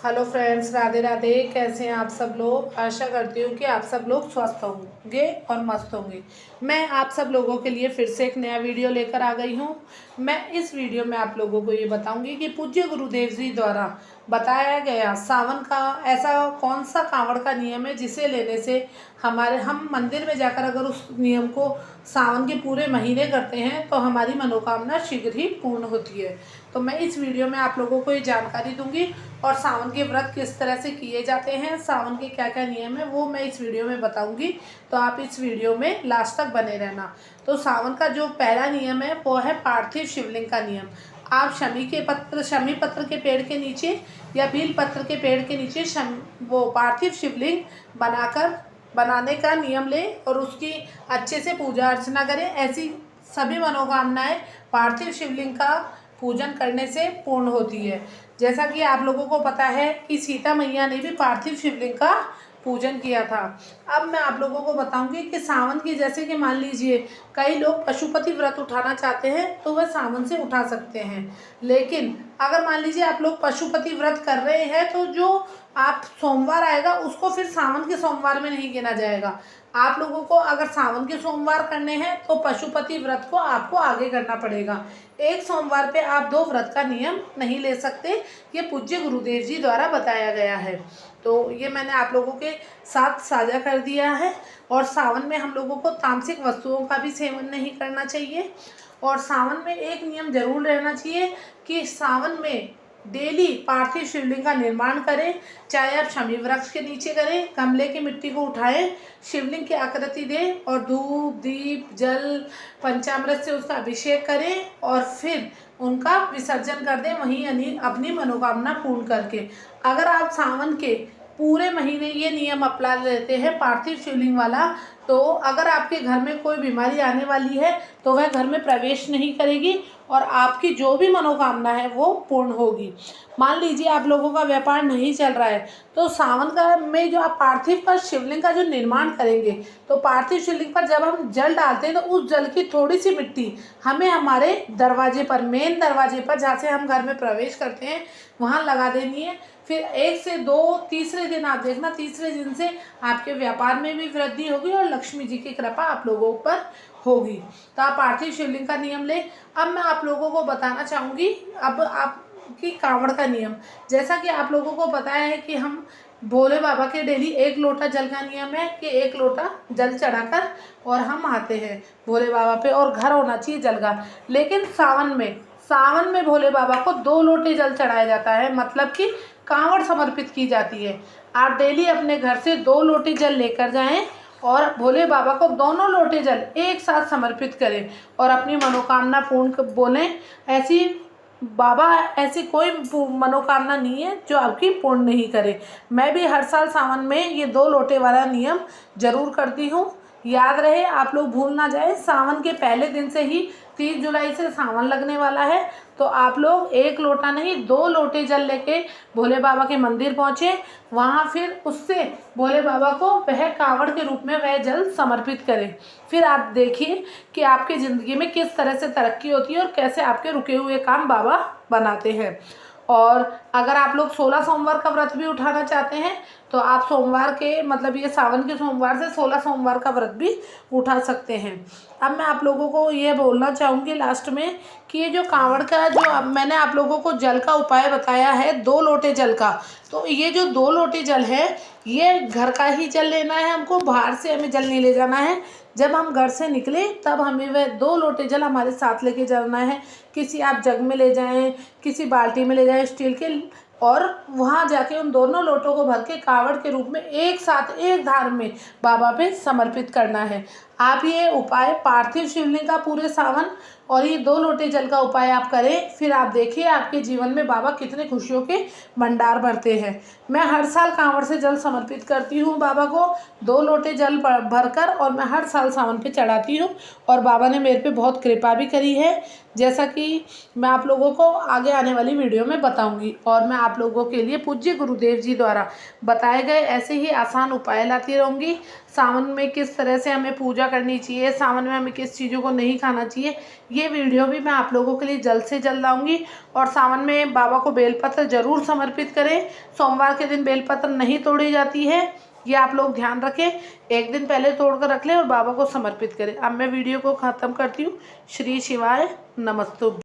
Hello friends, Radhe Radhe. कैसे हैं आप सब लोग। आशा करती हूँ कि आप सब लोग स्वस्थ होंगे और मस्त होंगे। मैं आप सब लोगों के लिए फिर से एक नया वीडियो लेकर आ गई हूँ। मैं इस वीडियो में आप लोगों को ये बताऊंगी कि पूज्य गुरुदेव जी द्वारा बताया गया सावन का ऐसा कौन सा कांवड़ का नियम है जिसे लेने से हम मंदिर में जाकर अगर उस नियम को सावन के पूरे महीने करते हैं तो हमारी मनोकामना शीघ्र ही पूर्ण होती है। तो मैं इस वीडियो में आप लोगों को ये जानकारी दूंगी और सावन के व्रत किस तरह से किए जाते हैं, सावन के क्या क्या नियम है वो मैं इस वीडियो में बताऊंगी। तो आप इस वीडियो में लास्ट तक बने रहना। तो सावन का जो पहला नियम है वो है पार्थिव शिवलिंग का नियम। आप शमी पत्र के पेड़ के नीचे या बील पत्र के पेड़ के नीचे वो पार्थिव शिवलिंग बनाने का नियम लें और उसकी अच्छे से पूजा अर्चना करें। ऐसी सभी मनोकामनाएं पार्थिव शिवलिंग का पूजन करने से पूर्ण होती है। जैसा कि आप लोगों को पता है कि सीता मैया ने भी पार्थिव शिवलिंग का पूजन किया था। अब मैं आप लोगों को बताऊंगी कि सावन की, जैसे कि मान लीजिए कई लोग पशुपति व्रत उठाना चाहते हैं तो वह सावन से उठा सकते हैं। लेकिन अगर मान लीजिए आप लोग पशुपति व्रत कर रहे हैं तो जो आप सोमवार आएगा उसको फिर सावन के सोमवार में नहीं गिना जाएगा। आप लोगों को अगर सावन के सोमवार करने हैं तो पशुपति व्रत को आपको आगे करना पड़ेगा। एक सोमवार पे आप दो व्रत का नियम नहीं ले सकते। ये पूज्य गुरुदेव जी द्वारा बताया गया है। तो ये मैंने आप लोगों के साथ साझा कर दिया है। और सावन में हम लोगों को तामसिक वस्तुओं का भी सेवन नहीं करना चाहिए। और सावन में एक नियम जरूर रहना चाहिए कि सावन में डेली पार्थिव शिवलिंग का निर्माण करें। चाहे आप शमी वृक्ष के नीचे करें, गमले की मिट्टी को उठाएं, शिवलिंग की आकृति दें और धूप दीप जल पंचामृत से उसका अभिषेक करें और फिर उनका विसर्जन कर दें वहीं अपनी मनोकामना पूर्ण करके। अगर आप सावन के पूरे महीने ये नियम अपना लेते हैं पार्थिव शिवलिंग वाला, तो अगर आपके घर में कोई बीमारी आने वाली है तो वह घर में प्रवेश नहीं करेगी और आपकी जो भी मनोकामना है वो पूर्ण होगी। मान लीजिए आप लोगों का व्यापार नहीं चल रहा है तो सावन का में जो आप पार्थिव का शिवलिंग का जो निर्माण करेंगे तो पार्थिव शिवलिंग पर जब हम जल डालते हैं तो उस जल की थोड़ी सी मिट्टी हमें हमारे दरवाजे पर, मेन दरवाजे पर जहाँ से हम घर में प्रवेश करते हैं वहाँ लगा देनी है। फिर 1 से 2 तीसरे दिन आप देखना, तीसरे दिन से आपके व्यापार में भी वृद्धि होगी और लक्ष्मी जी की कृपा आप लोगों पर होगी। तो आप पार्थिव शिवलिंग का नियम लें। अब मैं आप लोगों को बताना चाहूँगी अब आपकी कांवड़ का नियम। जैसा कि आप लोगों को पता है कि हम भोले बाबा के डेली 1 लोटा जल का नियम है कि 1 लोटा जल चढ़ाकर और हम आते हैं भोले बाबा पे और घर होना चाहिए जल का। लेकिन सावन में भोले बाबा को 2 लोटे जल चढ़ाया जाता है, मतलब कि कांवड़ समर्पित की जाती है। आप डेली अपने घर से 2 लोटे जल लेकर जाएं और भोले बाबा को दोनों लोटे जल एक साथ समर्पित करें और अपनी मनोकामना पूर्ण बोलें। ऐसी कोई मनोकामना नहीं है जो आपकी पूर्ण नहीं करे। मैं भी हर साल सावन में ये 2 लोटे वाला नियम जरूर करती हूँ। याद रहे, आप लोग भूल ना जाए। सावन के पहले दिन से ही 30 जुलाई से सावन लगने वाला है तो आप लोग 1 लोटा नहीं 2 लोटे जल लेके भोले बाबा के मंदिर पहुँचे। वहाँ फिर उससे भोले बाबा को वह कांवड़ के रूप में वह जल समर्पित करें। फिर आप देखिए कि आपकी ज़िंदगी में किस तरह से तरक्की होती है और कैसे आपके रुके हुए काम बाबा बनाते हैं। और अगर आप लोग 16 सोमवार का व्रत भी उठाना चाहते हैं तो आप सोमवार के, मतलब ये सावन के सोमवार से 16 सोमवार का व्रत भी उठा सकते हैं। अब मैं आप लोगों को ये बोलना चाहूँगी लास्ट में कि ये जो कांवड़ का जो मैंने आप लोगों को जल का उपाय बताया है 2 लोटे जल का, तो ये जो 2 लोटे जल है ये घर का ही जल लेना है हमको, बाहर से हमें जल नहीं ले जाना है। जब हम घर से निकले तब हमें वह 2 लोटे जल हमारे साथ लेके जाना है। किसी आप जग में ले जाएं, किसी बाल्टी में ले जाएं स्टील के, और वहाँ जाके उन दोनों लोटों को भर के कांवड़ के रूप में एक साथ एक धार में बाबा पे समर्पित करना है। आप ये उपाय पार्थिव शिवलिंग का पूरे सावन और ये 2 लोटे जल का उपाय आप करें, फिर आप देखिए आपके जीवन में बाबा कितने खुशियों के भंडार भरते हैं। मैं हर साल कांवड़ से जल समर्पित करती हूँ बाबा को 2 लोटे जल भरकर, और मैं हर साल सावन पे चढ़ाती हूँ और बाबा ने मेरे पे बहुत कृपा भी करी है, जैसा कि मैं आप लोगों को आगे आने वाली वीडियो में बताऊंगी। और मैं आप लोगों के लिए पूज्य गुरुदेव जी द्वारा बताए गए ऐसे ही आसान उपाय लाती रहूँगी। सावन में किस तरह से हमें पूजा पूजा करनी चाहिए, सावन में हमें किस चीज़ों को नहीं खाना चाहिए, ये वीडियो भी मैं आप लोगों के लिए जल्द से जल्द लाऊंगी। और सावन में बाबा को बेलपत्र ज़रूर समर्पित करें। सोमवार के दिन बेलपत्र नहीं तोड़ी जाती है, ये आप लोग ध्यान रखें। एक दिन पहले तोड़ कर रख लें और बाबा को समर्पित करें। अब मैं वीडियो को ख़त्म करती हूँ। श्री शिवाय नमस्तुभ्यं।